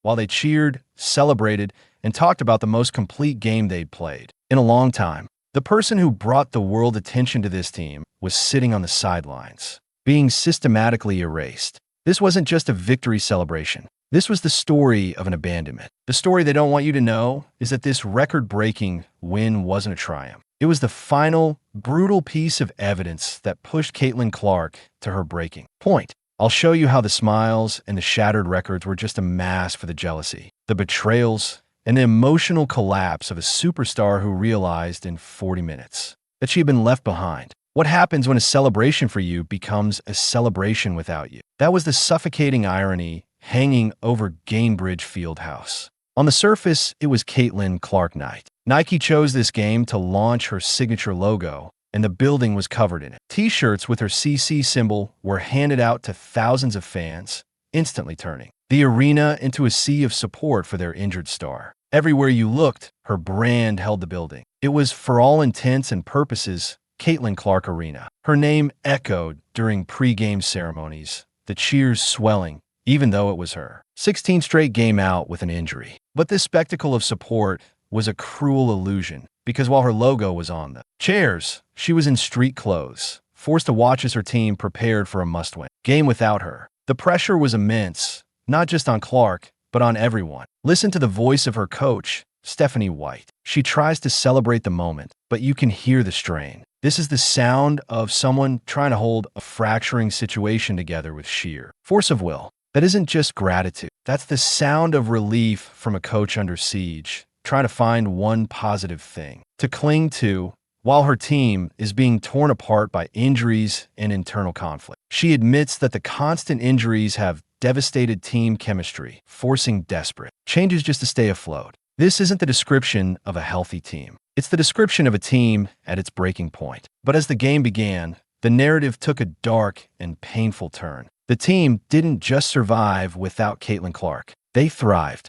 while they cheered, celebrated, and talked about the most complete game they'd played in a long time. The person who brought the world attention to this team was sitting on the sidelines, being systematically erased. This wasn't just a victory celebration. This was the story of an abandonment. The story they don't want you to know is that this record-breaking win wasn't a triumph. It was the final, brutal piece of evidence that pushed Caitlin Clark to her breaking point. I'll show you how the smiles and the shattered records were just a mask for the jealousy, the betrayals, and the emotional collapse of a superstar who realized in 40 minutes that she had been left behind. What happens when a celebration for you becomes a celebration without you? That was the suffocating irony hanging over Gainbridge Fieldhouse. On the surface, it was Caitlin Clark night. Nike chose this game to launch her signature logo, and the building was covered in it. T-shirts with her CC symbol were handed out to thousands of fans, instantly turning the arena into a sea of support for their injured star. Everywhere you looked, her brand held the building. It was, for all intents and purposes, Caitlin Clark Arena. Her name echoed during pre-game ceremonies, the cheers swelling, even though it was her 16th straight game out with an injury. But this spectacle of support was a cruel illusion, because while her logo was on the chairs, she was in street clothes, forced to watch as her team prepared for a must-win game without her. The pressure was immense, not just on Clark, but on everyone. Listen to the voice of her coach, Stephanie White. She tries to celebrate the moment, but you can hear the strain. This is the sound of someone trying to hold a fracturing situation together with sheer force of will. That isn't just gratitude. That's the sound of relief from a coach under siege, trying to find one positive thing to cling to while her team is being torn apart by injuries and internal conflict. She admits that the constant injuries have devastated team chemistry, forcing desperate changes just to stay afloat. This isn't the description of a healthy team. It's the description of a team at its breaking point. But as the game began, the narrative took a dark and painful turn. The team didn't just survive without Caitlin Clark. They thrived.